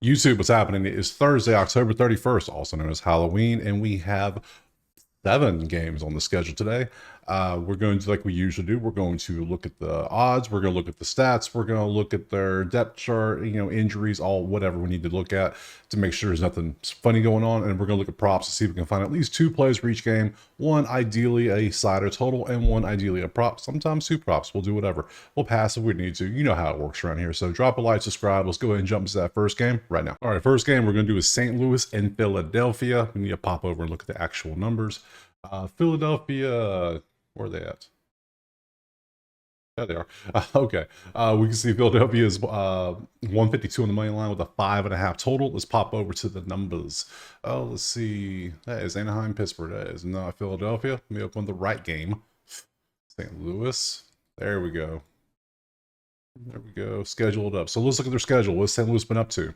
YouTube, what's happening? It is Thursday, October 31st, also known as Halloween, and we have 7 games on the schedule today. We're going to, like we usually do, we're going to look at the odds, we're going to look at the stats, we're going to look at their depth chart, injuries, all whatever we need to look at to make sure there's nothing funny going on, and we're going to look at props to see if we can find at least 2 plays for each game, one ideally a side or total, and one ideally a prop, sometimes 2 props. We'll do whatever. We'll pass if we need to. You know how it works around here. So drop a like, subscribe. Let's go ahead and jump into that first game right now. All right, first game we're going to do is St. Louis and Philadelphia. We need to pop over and look at the actual numbers. Philadelphia, where are they at? There they are. Okay. We can see Philadelphia is 152 on the money line with a 5.5 total. Let's pop over to the numbers. Oh, let's see. That is Anaheim, Pittsburgh. That is not Philadelphia. Let me open the right game. St. Louis. There we go. There we go. Scheduled up. So let's look at their schedule. What's St. Louis been up to?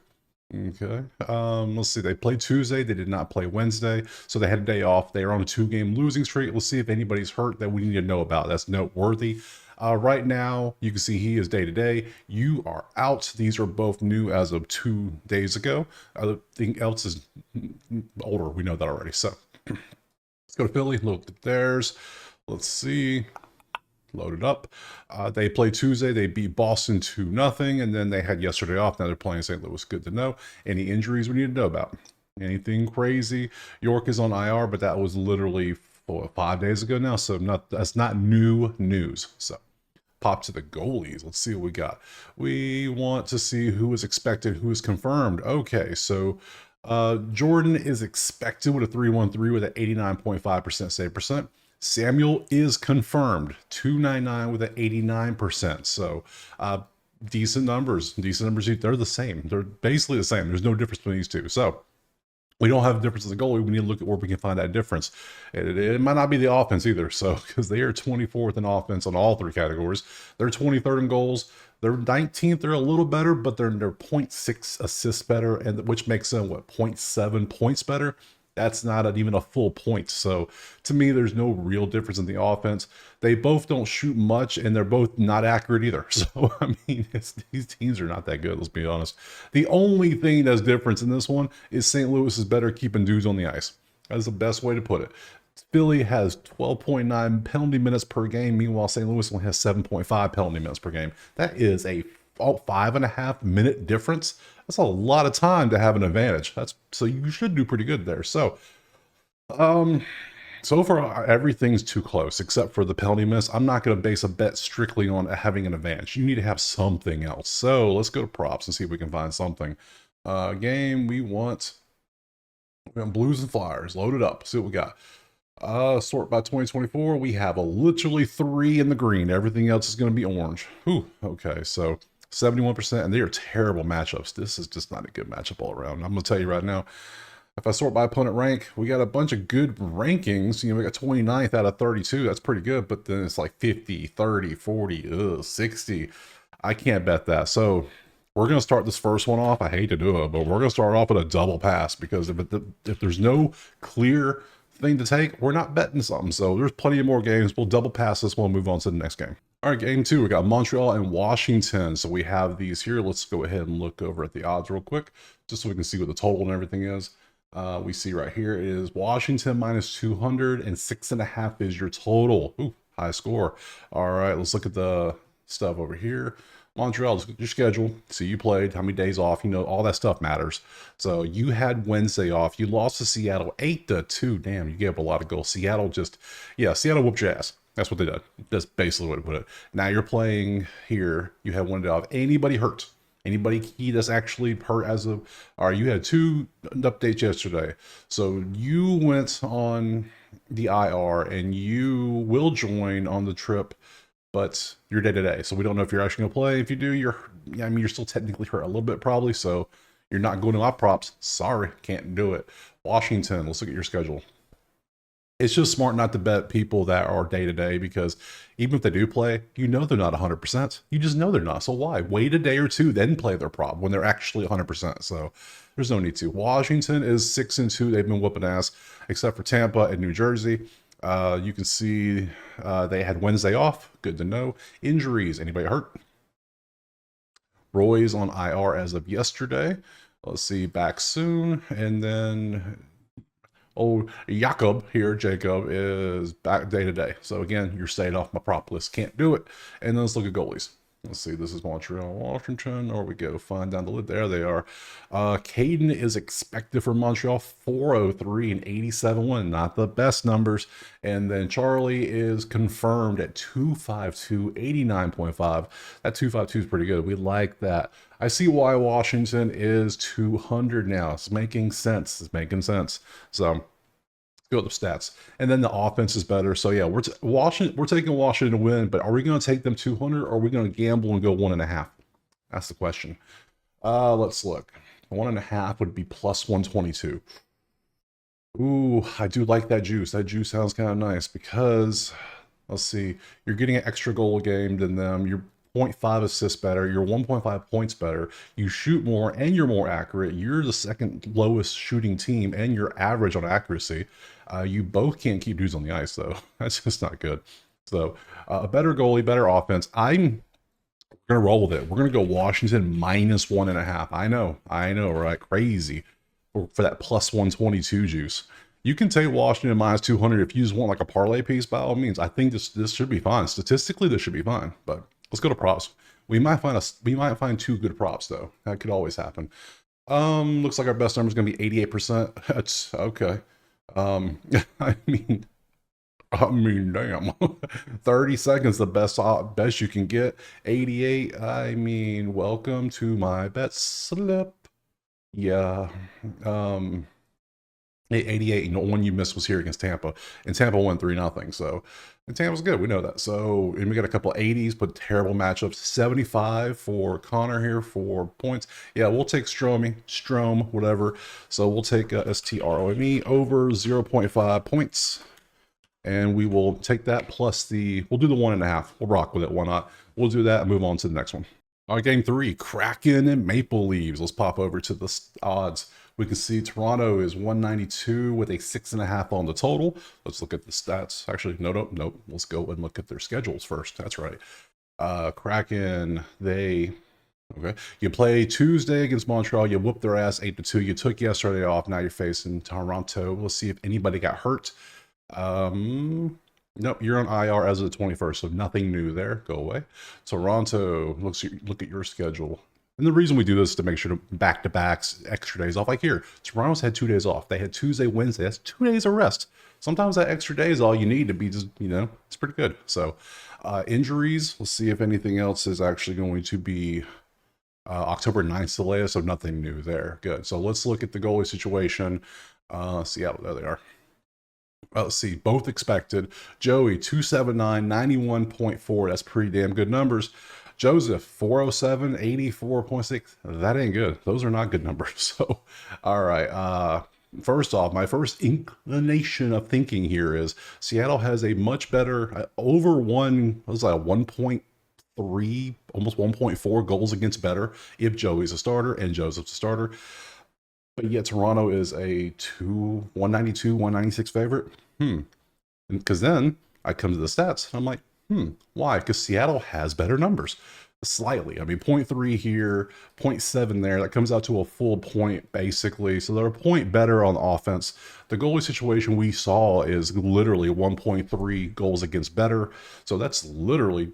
Okay. Let's see. They played Tuesday. They did not play Wednesday, so they had a day off. They are on a 2-game losing streak. Let's see if anybody's hurt that we need to know about. That's noteworthy. Right now, you can see he is day to day. You are out. These are both new as of 2 days ago. Everything else is older. We know that already. So let's go to Philly. Look at theirs. Let's see. Loaded up. They played Tuesday. They beat Boston 2-0, and then they had yesterday off. Now they're playing St. Louis. Good to know. Any injuries we need to know about? Anything crazy? York is on IR, but that was literally 5 days ago now, so that's not new news. So pop to the goalies. Let's see what we got. We want to see who is expected, who is confirmed. Okay, so Jordan is expected with a 3-1-3 with an 89.5% save percent. Samuel is confirmed, 299 with an 89%. So decent numbers. They're the same. They're basically the same. There's no difference between these two. So we don't have a difference in the goalie. We need to look at where we can find that difference. It might not be the offense either. So because they are 24th in offense on all 3 categories. They're 23rd in goals. They're 19th. They're a little better, but they're 0.6 assists better, and which makes them, 0.7 points better. That's not even a full point. So to me, there's no real difference in the offense. They both don't shoot much, and they're both not accurate either. So, I mean, these teams are not that good, let's be honest. The only thing that's different in this one is St. Louis is better keeping dudes on the ice. That's the best way to put it. Philly has 12.9 penalty minutes per game. Meanwhile, St. Louis only has 7.5 penalty minutes per game. That is a 5.5 minute difference. That's a lot of time to have an advantage. So you should do pretty good there. So so far everything's too close except for the penalty miss. I'm not going to base a bet strictly on having an advantage. You need to have something else. So let's go to props and see if we can find something. Game we want Blues and Flyers loaded up. See what we got. Sort by 2024. We have literally 3 in the green. Everything else is going to be orange. Ooh, okay, so 71%, and they are terrible matchups. This is just not a good matchup all around. I'm going to tell you right now, if I sort by opponent rank, we got a bunch of good rankings. We got 29th out of 32. That's pretty good, but then it's like 50, 30, 40, 60. I can't bet that. So we're going to start this first one off. I hate to do it, but we're going to start off with a double pass, because if there's no clear thing to take, we're not betting something. So there's plenty of more games. We'll double pass this one and move on to the next game. All right, game 2, we got Montreal and Washington. So we have these here. Let's go ahead and look over at the odds real quick, just so we can see what the total and everything is. We see right here is Washington minus 200, and 6.5 is your total. Ooh, high score. All right, let's look at the stuff over here. Montreal, look at your schedule. See, you played, how many days off, all that stuff matters. So you had Wednesday off. You lost to Seattle 8-2. Damn, you gave up a lot of goals. Seattle Seattle whooped your ass. That's what they did. That's basically what it put it. Now you're playing here. You had one day off. Anybody hurt? Anybody key that's actually hurt as of, all right, you had 2 updates yesterday. So you went on the IR, and you will join on the trip, but you're day to day. So we don't know if you're actually going to play. If you do, you're still technically hurt a little bit probably. So you're not going to my props. Sorry, can't do it. Washington, let's look at your schedule. It's just smart not to bet people that are day to day, because even if they do play, they're not 100%. You just know they're not. So why? Wait a day or 2, then play their prop when they're actually 100%. So there's no need to. Washington is 6-2. They've been whooping ass, except for Tampa and New Jersey. You can see they had Wednesday off. Good to know. Injuries. Anybody hurt? Roy's on IR as of yesterday. Let's see, back soon. And then old Jacob here, Jacob, is back day to day. So again, you're staying off my prop list. Can't do it. And then let's look at goalies. Let's see, this is Montreal, Washington. Or we go find down the list. There they are. Caden is expected for Montreal, 403 and 87 win. Not the best numbers. And then Charlie is confirmed at 252, 89.5. That 252 is pretty good. We like that. I see why Washington is 200 now. It's making sense. It's making sense. So go to the stats, and then the offense is better. So yeah, we're taking Washington to win, but are we going to take them 200, or are we going to gamble and go 1.5? That's the question. Let's look. 1.5 would be plus 122. Ooh, I do like that juice. That juice sounds kind of nice because let's see, you're getting an extra goal a game than them. You're 0.5 assists better. You're 1.5 points better. You shoot more and you're more accurate. You're the second lowest shooting team and you're average on accuracy. You both can't keep dudes on the ice though. That's just not good. So a better goalie, better offense. I'm gonna roll with it. We're gonna go Washington minus 1.5. I know, right? Crazy for that plus 122 juice. You can take Washington minus 200 if you just want like a parlay piece. By all means, I think this should be fine. Statistically, this should be fine. But let's go to props. We might find two good props though. That could always happen. Looks like our best number is gonna be 88%. That's okay. I mean, damn. 30 seconds, the best you can get. 88. I mean, welcome to my bet slip. Yeah. 88. One you missed was here against Tampa, and Tampa won 3-0. So, and Tampa's good. We know that. So, and we got a couple 80s, but terrible matchups. 75 for Connor here for points. Yeah, we'll take Strom, whatever. So we'll take STROME over 0.5 points. And we will take that plus we'll do the 1.5. We'll rock with it. Why not? We'll do that and move on to the next one. All right, game 3, Kraken and Maple Leafs. Let's pop over to the odds. We can see Toronto is 192 with a 6.5 on the total. Let's look at the stats. Actually, nope. Let's go and look at their schedules first. That's right. Kraken, okay. You play Tuesday against Montreal. You whooped their ass 8-2. You took yesterday off. Now you're facing Toronto. Let's see if anybody got hurt. Nope, you're on IR as of the 21st, so nothing new there. Go away. Toronto, look at your schedule. And the reason we do this is to make sure to back-to-backs, extra days off. Like here, Toronto's had 2 days off. They had Tuesday, Wednesday. That's 2 days of rest. Sometimes that extra day is all you need to be just, it's pretty good. So injuries, let's see if anything else is actually going to be October 9th delay, so nothing new there. Good. So let's look at the goalie situation. Seattle, there they are. Let's see, both expected. Joey, 279, 91.4. That's pretty damn good numbers. Joseph, 407, 84.6. That ain't good. Those are not good numbers. So, all right. First off, my first inclination of thinking here is Seattle has a much better over 1.3, almost 1.4 goals against better if Joey's a starter and Joseph's a starter. But yet Toronto is a 192, 196 favorite. Because then I come to the stats. And I'm like, why? Because Seattle has better numbers. Slightly. I mean, 0.3 here, 0.7 there. That comes out to a full point, basically. So they're a point better on offense. The goalie situation we saw is literally 1.3 goals against better. So that's literally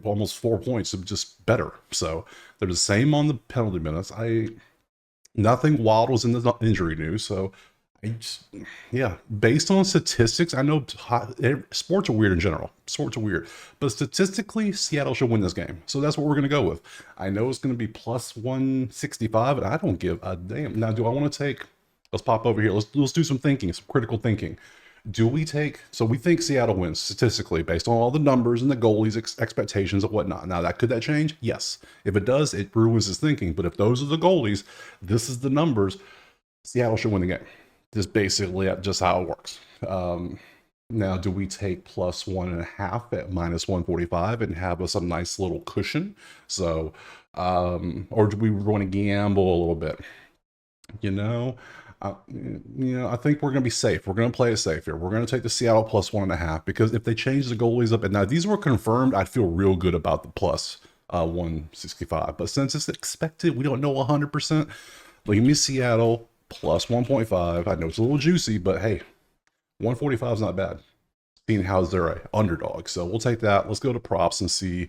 almost 4 points of just better. So they're the same on the penalty minutes. Nothing wild was in the injury news, so based on statistics, I know sports are weird in general. Sports are weird, but statistically, Seattle should win this game. So that's what we're going to go with. I know it's going to be plus 165, and I don't give a damn. Now, do I want to take? Let's pop over here. Let's do some thinking, some critical thinking. Do we take? So we think Seattle wins statistically based on all the numbers and the goalies' expectations and whatnot. Now, could that change? Yes. If it does, it ruins his thinking. But if those are the goalies, this is the numbers. Seattle should win the game. Just basically just how it works. Now, do we take plus 1.5 at minus 145 and have us a nice little cushion? So, or do we want to gamble a little bit? I think we're going to be safe. We're going to play it safe here. We're going to take the Seattle plus 1.5 because if they change the goalies up, and now these were confirmed, I'd feel real good about the plus 165. But since it's expected, we don't know 100%. Leave me Seattle plus 1.5. I know it's a little juicy, but hey, 145 is not bad. Seeing how they're a underdog. So we'll take that. Let's go to props and see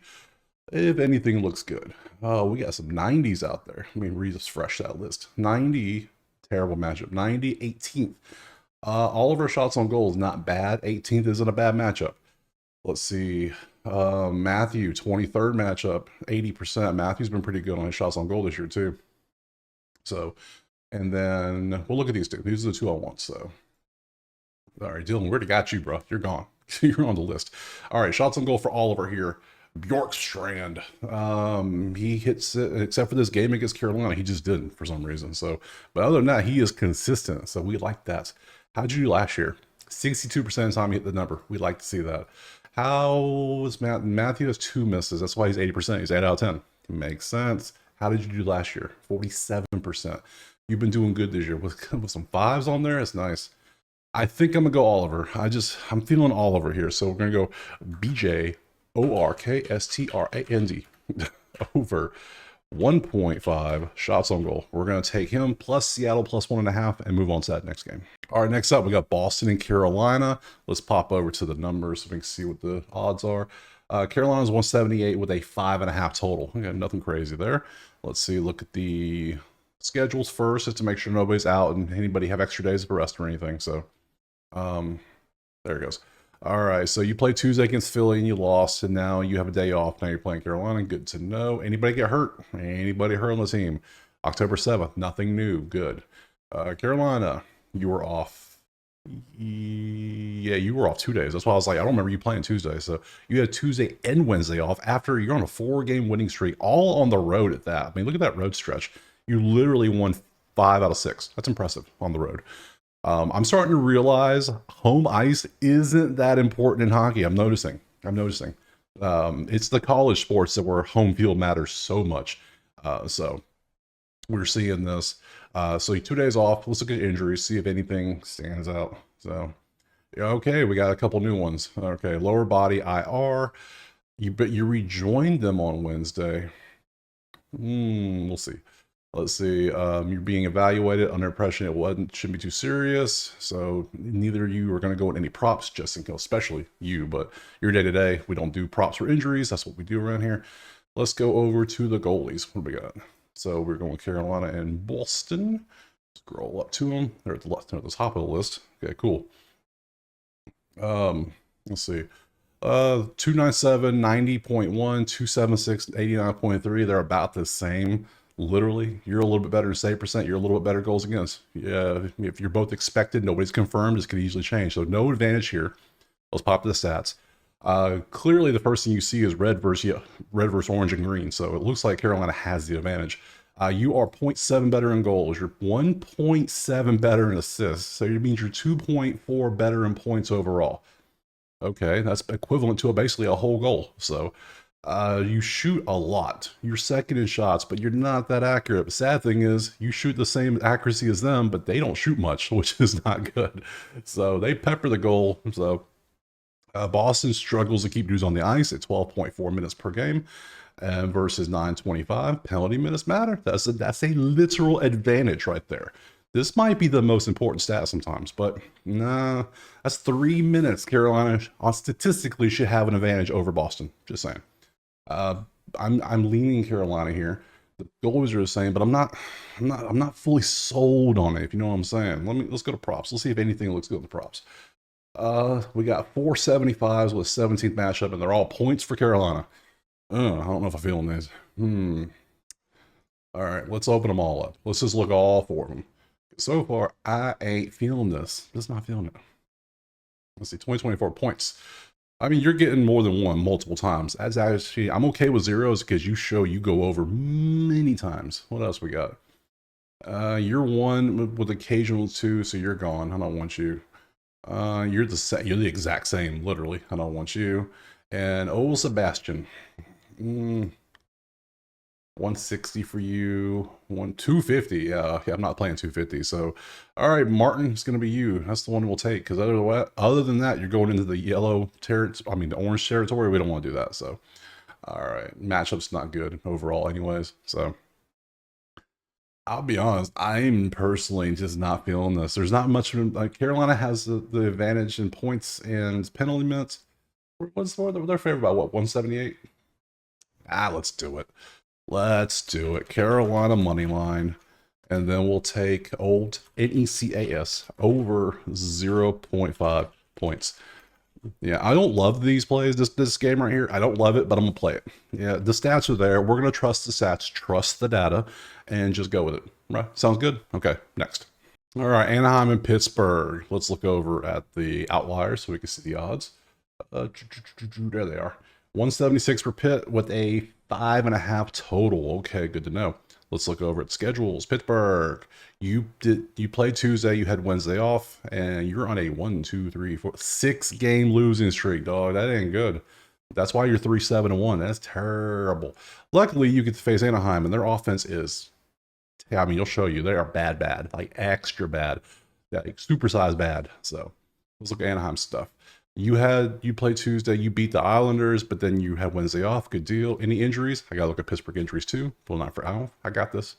if anything looks good. Oh, we got some 90s out there. Let me refresh that list. 90, terrible matchup. 90, 18th. All of our shots on goal is not bad. 18th isn't a bad matchup. Let's see. Matthew, 23rd matchup, 80%. Matthew's been pretty good on his shots on goal this year too. So, and then we'll look at these two. These are the two I want. So, all right, Dylan, we already got you, bro. You're gone. You're on the list. All right, shots on goal for Oliver here. Bjorkstrand. He hits it, except for this game against Carolina, he just didn't for some reason. So, but other than that, he is consistent. So we like that. How'd you do last year? 62% of the time you hit the number. We like to see that. How was Matthew has 2 misses. That's why he's 80%. He's 8 out of 10. Makes sense. How did you do last year? 47%. You've been doing good this year with some 5s on there. It's nice. I think I'm gonna go Oliver. I'm feeling Oliver here. So we're gonna go BJ Orkstrand over 1.5 shots on goal. We're going to take him plus Seattle plus 1.5 and move on to that next game. All right, next up, we got Boston and Carolina. Let's pop over to the numbers so we can see what the odds are. Carolina's 178 with a 5.5 total. Okay, nothing crazy there. Let's see, look at the schedules first just to make sure nobody's out and anybody have extra days of rest or anything. So, there it goes. All right, so you played Tuesday against Philly and you lost, and now you have a day off. Now you're playing Carolina. Good to know. Anybody get hurt? Anybody hurt on the team? October 7th, nothing new. Good. Carolina, you were off. Yeah, you were off 2 days. That's why I was like, I don't remember you playing Tuesday. So you had Tuesday and Wednesday off after you're on a 4-game winning streak, all on the road at that. I mean, look at that road stretch. You literally won 5 out of 6. That's impressive on the road. I'm starting to realize home ice isn't that important in hockey. I'm noticing. It's the college sports that where home field matters so much. So we're seeing this. So 2 days off. Let's look at injuries, see if anything stands out. So, okay, we got a couple new ones. Okay, lower body IR. But you rejoined them on Wednesday. We'll see. Let's see, you're being evaluated under impression it shouldn't be too serious. So neither of you are going to go in any props, just in case, especially you, but your day-to-day, we don't do props for injuries. That's what we do around here. Let's go over to the goalies. What do we got? So we're going Carolina and Boston. Scroll up to them. They're at the left, they're at the top of the list. Okay, cool. Let's see. 297, 90.1, 276, 89.3. They're about the same. Literally, you're a little bit better in save percent. You're a little bit better goals against. Yeah, if you're both expected, nobody's confirmed. This could easily change. So no advantage here. Let's pop the stats. Clearly, the first thing you see is red versus orange and green. So it looks like Carolina has the advantage. You are 0.7 better in goals. You're 1.7 better in assists. So it means you're 2.4 better in points overall. Okay, that's equivalent to basically a whole goal. So you shoot a lot. You're second in shots, but you're not that accurate. The sad thing is you shoot the same accuracy as them, but they don't shoot much, which is not good. So they pepper the goal. So Boston struggles to keep dudes on the ice at 12.4 minutes per game versus 9.25. Penalty minutes matter. That's a literal advantage right there. This might be the most important stat sometimes, but nah, that's 3 minutes. Carolina statistically should have an advantage over Boston. Just saying. I'm leaning Carolina here. The goals are the same, but I'm not fully sold on it, if you know what I'm saying. Let's go to props. Let's see if anything looks good in the props. We got 475s with 17th matchup, and they're all points for Carolina. I don't know if I'm feeling these. All right, let's open them all up. Let's just look at all 4 of them. So far, I ain't feeling this. Just not feeling it. Let's see, 2024 points. I mean, you're getting more than one multiple times. As actually, I'm okay with zeros because you go over many times. What else we got? You're 1 with occasional 2, so you're gone. I don't want you. You're the exact same, literally. I don't want you. And Sebastian. 160 for you. 250. Yeah, I'm not playing 250. So, all right, Martin, it's gonna be you. That's the one we'll take. Because other than that, you're going into the yellow territory. I mean, the orange territory. We don't want to do that. So, all right, matchup's not good overall, anyways. So, I'll be honest, I'm personally just not feeling this. There's not much, like Carolina has the advantage in points and penalty minutes. What's their favorite by what, 178? Let's do it. Let's do it. Carolina money line. And then we'll take old NECAS over 0.5 points. Yeah, I don't love these plays, this game right here. I don't love it, but I'm going to play it. Yeah, the stats are there. We're going to trust the stats, trust the data, and just go with it. Right? Sounds good? Okay, next. All right, Anaheim and Pittsburgh. Let's look over at the outliers so we can see the odds. There they are. 176 for Pitt with a 5.5 total. Okay, good to know. Let's look over at schedules. Pittsburgh, you played Tuesday, you had Wednesday off, and you're on a 6-game losing streak, dog. That ain't good. That's why you're 3-7-1. That's terrible. Luckily, you get to face Anaheim, and their offense is, I mean, you'll show you, they are bad, like extra bad, like supersized bad. So let's look at Anaheim stuff. You played Tuesday, you beat the Islanders, but then you had Wednesday off. Good deal. Any injuries? I gotta look at Pittsburgh injuries too. Well, not for I got this.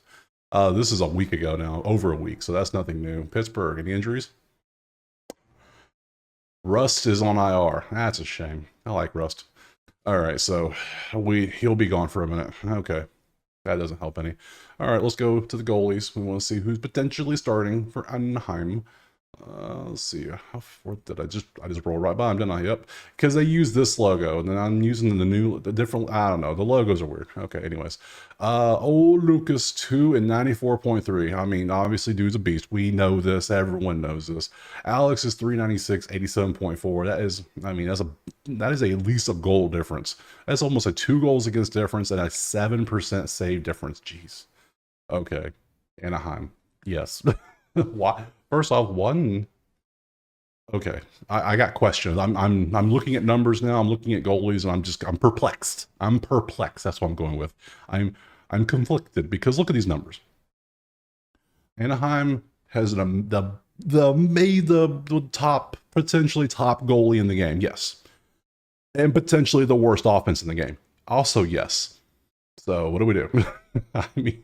This is a week ago now, over a week, so that's nothing new. Pittsburgh, any injuries? Rust is on IR. That's a shame. I like Rust. All right, so he'll be gone for a minute. Okay, that doesn't help any. All right, let's go to the goalies. We want to see who's potentially starting for Anaheim. Let's see, how far did I just rolled right by them, didn't I? Yep, because they use this logo, and then I'm using the different, I don't know, the logos are weird. Okay, anyways, old Lucas 2 and 94.3. I mean, obviously dude's a beast, we know this, everyone knows this. Alex is 396, 87.4. That is, I mean, that is at least a goal difference. That's almost a 2 goals against difference and a 7% save difference. Jeez. Okay, Anaheim, yes. Why? First off, one. Okay, I got questions. I'm looking at numbers now. I'm looking at goalies, and I'm perplexed. I'm perplexed. That's what I'm going with. I'm conflicted because look at these numbers. Anaheim has the top, potentially top goalie in the game. Yes, and potentially the worst offense in the game. Also, yes. So what do we do? I mean,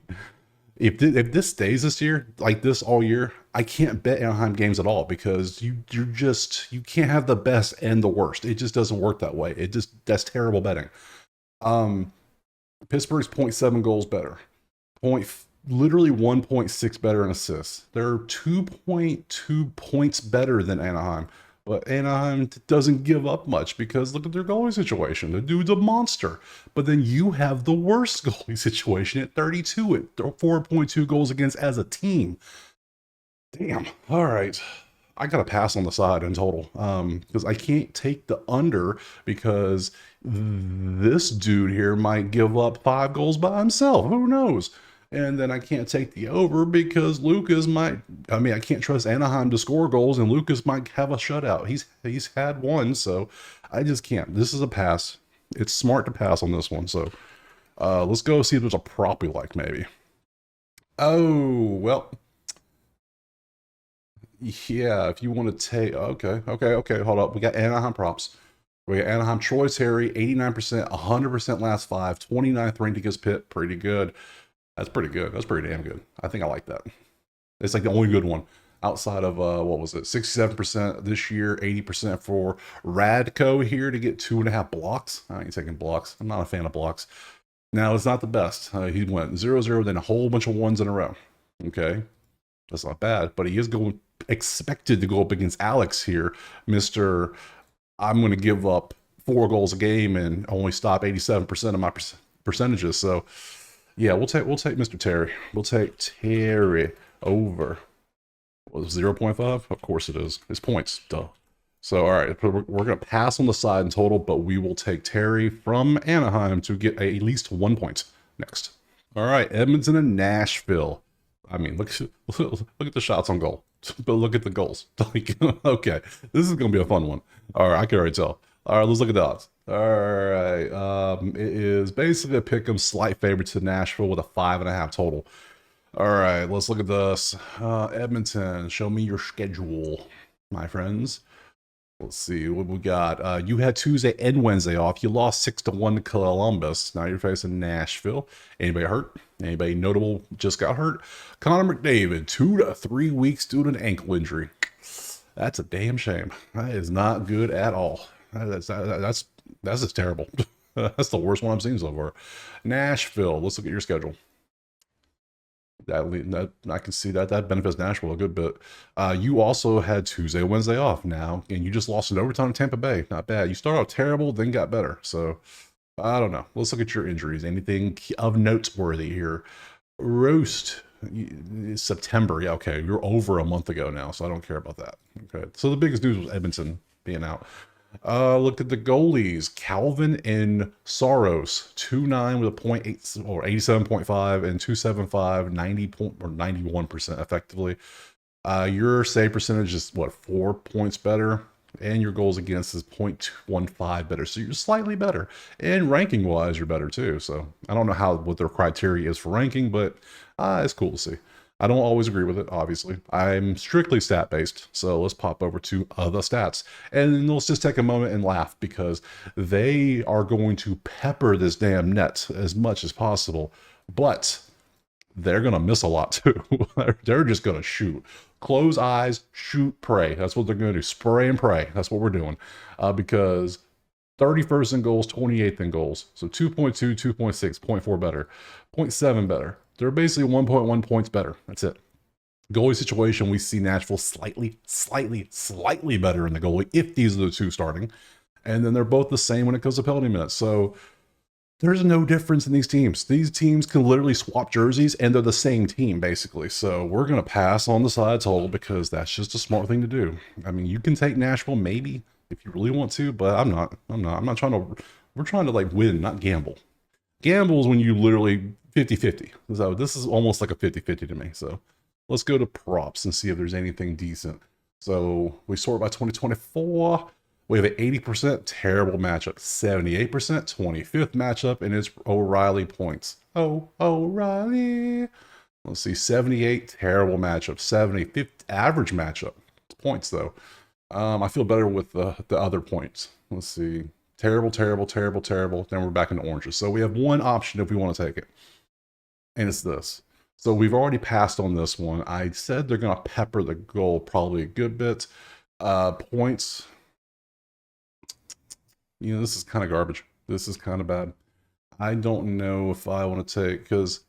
if this stays this year, like this all year, I can't bet Anaheim games at all because you can't have the best and the worst. It just doesn't work that way. That's terrible betting. Pittsburgh's 0.7 goals better, literally 1.6 better in assists. They're 2.2 points better than Anaheim. But Anaheim doesn't give up much because look at their goalie situation. The dude's a monster. But then you have the worst goalie situation at 32 at 4.2 goals against as a team. Damn. All right. I got to pass on the side in total because I can't take the under because this dude here might give up 5 goals by himself. Who knows? And then I can't take the over because Lucas might, I mean, I can't trust Anaheim to score goals and Lucas might have a shutout. He's had one, so I just can't. This is a pass. It's smart to pass on this one. So let's go see if there's a prop we like maybe. Oh, well. Yeah, if you want to take, okay, hold up. We got Anaheim props. We got Anaheim Troy Terry, 89%, 100% last 5, 29th ranked against Pitt. Pretty good. That's pretty good. That's pretty damn good. I think I like that. It's like the only good one outside of, what was it, 67% this year, 80% for Radko here to get 2.5 blocks. I ain't taking blocks. I'm not a fan of blocks. Now, it's not the best. He went 0-0, then a whole bunch of ones in a row. Okay. That's not bad, but he is expected to go up against Alex here, Mr. I'm going to give up 4 goals a game and only stop 87% of my percentages. So, yeah, we'll take Mr. Terry. We'll take Terry over. Well, 0.5? Of course it is. It's points. Duh. So, all right, we're going to pass on the side in total, but we will take Terry from Anaheim to get at least 1 point. Next. All right, Edmonton and Nashville. I mean, look at the shots on goal, but look at the goals. Like, okay, this is going to be a fun one. All right, I can already tell. All right, let's look at the odds. All right, it is basically a pick 'em slight favorite to Nashville with a 5.5 total. All right, let's look at this. Edmonton, show me your schedule, my friends. Let's see what we got. You had Tuesday and Wednesday off. You lost 6-1 to Columbus. Now you're facing Nashville. Anybody hurt? Anybody notable just got hurt? Connor McDavid, 2 to 3 weeks due to an ankle injury. That's a damn shame. That is not good at all. That's just terrible. That's the worst one I've seen so far. Nashville. Let's look at your schedule. That I can see that benefits Nashville a good bit. You also had Tuesday, Wednesday off now, and you just lost in overtime to Tampa Bay. Not bad. You started out terrible, then got better. So I don't know. Let's look at your injuries. Anything of noteworthy here? Roast. September. Yeah, okay. You're over a month ago now, so I don't care about that. Okay. So the biggest news was Edmonton being out. Look at the goalies. Calvin and Soros, 2.9 with a 0.8 or 87.5 and 2.75, 90 point or 91% effectively. Your save percentage is what, 4 points better, and your goals against is 0.15 better. So you're slightly better, and ranking wise, you're better too. So I don't know what their criteria is for ranking, but it's cool to see. I don't always agree with it, obviously. I'm strictly stat-based, so let's pop over to the stats. And let's just take a moment and laugh, because they are going to pepper this damn net as much as possible, but they're going to miss a lot too. They're just going to shoot. Close eyes, shoot, pray. That's what they're going to do. Spray and pray. That's what we're doing. Because 31st in goals, 28th in goals. So 2.2, 2.6, 0.4 better, 0.7 better. They're basically 1.1 points better. That's it. Goalie situation, we see Nashville slightly better in the goalie if these are the two starting. And then they're both the same when it comes to penalty minutes. So there's no difference in these teams. These teams can literally swap jerseys and they're the same team basically. So we're going to pass on the side total because that's just a smart thing to do. I mean, you can take Nashville maybe if you really want to, but I'm not trying to, we're trying to like win, not gamble. Gamble is when you literally 50-50. So this is almost like a 50-50 to me. So let's go to props and see if there's anything decent. So we sort by 2024. We have an 80% terrible matchup, 78% 25th matchup, and it's O'Reilly points. Oh, O'Reilly. Let's see, 78 terrible matchup, 75th average matchup. It's points though. I feel better with the other points. Let's see, terrible. Then we're back into oranges. So we have one option if we want to take it, and it's this. So we've already passed on this one. I said they're going to pepper the goal probably a good bit. Points. You know, this is kind of garbage. This is kind of bad. I don't know if I want to take, because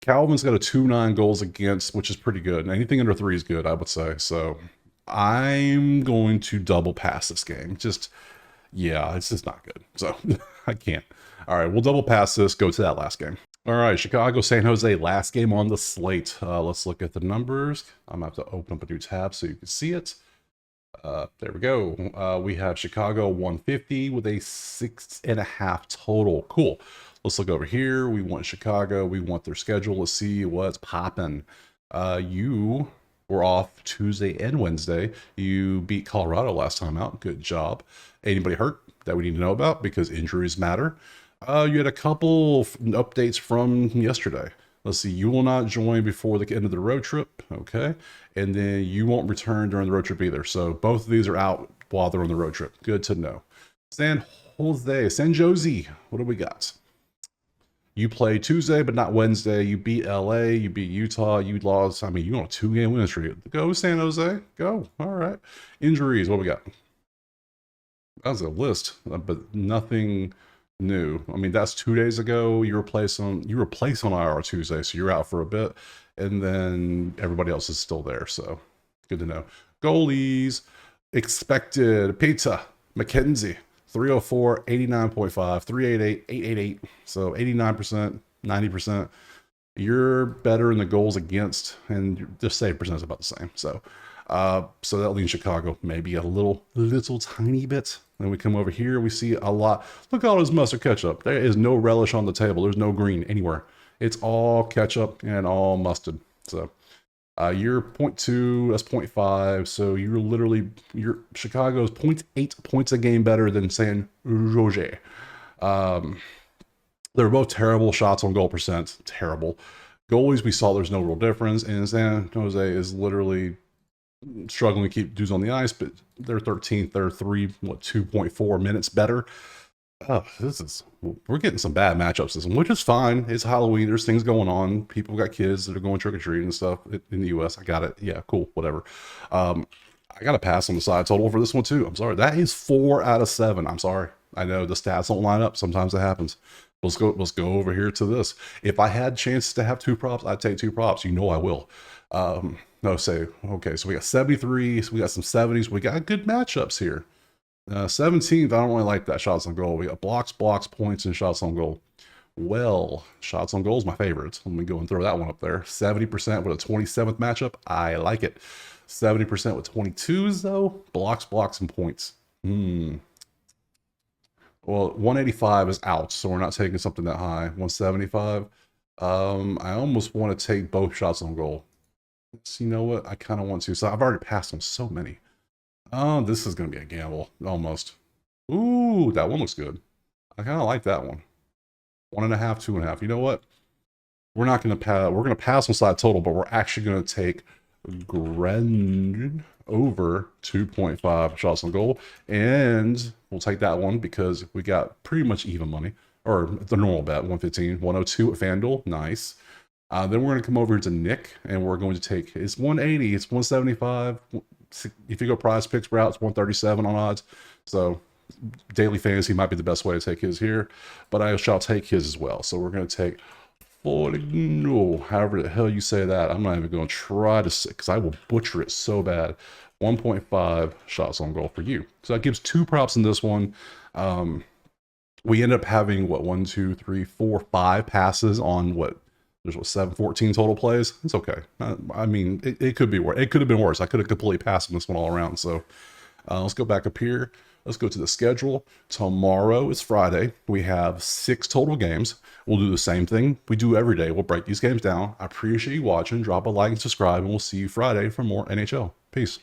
Calvin's got a 2.9 goals against, which is pretty good. And anything under 3 is good, I would say. So I'm going to double pass this game. Yeah, it's just not good. So I can't. All right, we'll double pass this, go to that last game. All right, Chicago, San Jose, last game on the slate. Let's look at the numbers. I'm going to have to open up a new tab so you can see it. There we go. We have Chicago 150 with a 6.5 total. Cool. Let's look over here. We want Chicago. We want their schedule. Let's see what's popping. You were off Tuesday and Wednesday. You beat Colorado last time out. Good job. Anybody hurt that we need to know about, because injuries matter? You had a couple updates from yesterday. Let's see, you will not join before the end of the road trip, okay? And then you won't return during the road trip either. So both of these are out while they're on the road trip. Good to know. San Jose, what do we got? You play Tuesday, but not Wednesday. You beat LA, you beat Utah, you lost. I mean, you're on a 2-game win streak. Go, San Jose, go. All right. Injuries, what we got? That was a list, but nothing new. I mean, that's 2 days ago. You were placed on IR Tuesday, so you're out for a bit, and then everybody else is still there. So good to know. Goalies expected: Pizza, McKenzie, 304, 89.5, 388, 888. So 89%, 90%. You're better in the goals against, and the save percent is about the same. So that leaves Chicago maybe a little tiny bit. Then we come over here, we see a lot. Look at all this mustard ketchup. There is no relish on the table. There's no green anywhere. It's all ketchup and all mustard. So you're 0.2, that's 0.5. So you're Chicago's 0.8 points a game better than San Jose. They're both terrible shots on goal percent. Terrible. Goalies, we saw there's no real difference. And San Jose is literally struggling to keep dudes on the ice, but they're 13th. They're 2.4 minutes better. Oh, we're getting some bad matchups this one, which is fine. It's Halloween. There's things going on. People got kids that are going trick-or-treating and stuff in the US. I got it. Yeah, cool, whatever. I got to pass on the side total for this one too. I'm sorry. That is 4 out of 7. I'm sorry. I know the stats don't line up. Sometimes it happens. Let's go over here to this. If I had chances to have 2 props, I'd take 2 props. You know I will. No, say, okay, so we got 73, so we got some 70s. We got good matchups here. 17th, I don't really like that shots on goal. We got blocks, points, and shots on goal. Well, shots on goal is my favorite. Let me go and throw that one up there. 70% with a 27th matchup. I like it. 70% with 22s, though. Blocks, and points. Well, 185 is out, so we're not taking something that high. 175. I almost want to take both shots on goal. So you know what? I kind of want to. So I've already passed on so many. Oh, this is going to be a gamble, almost. Ooh, that one looks good. I kind of like that one. 1.5, 2.5. You know what? We're not going to pass. We're going to pass on side total, but we're actually going to take Gren over 2.5 shots on goal, and we'll take that one because we got pretty much even money, or the normal bet, 115, 102 at FanDuel. Nice. Then we're going to come over to Nick, and we're going to take, it's 180, it's 175. If you go prize picks route, it's 137 on odds. So daily fantasy might be the best way to take his here, but I shall take his as well. So we're going to take however the hell you say that. I'm not even going to try to, because I will butcher it so bad. 1.5 shots on goal for you. So that gives 2 props in this one. We end up having what, 1, 2, 3, 4, 5 passes on what, there's what, 14 total plays. It's okay. I mean, it could be worse. It could have been worse. I could have completely passed on this one all around. So let's go back up here. Let's go to the schedule. Tomorrow is Friday. We have 6 total games. We'll do the same thing we do every day. We'll break these games down. I appreciate you watching. Drop a like and subscribe, and we'll see you Friday for more NHL. Peace.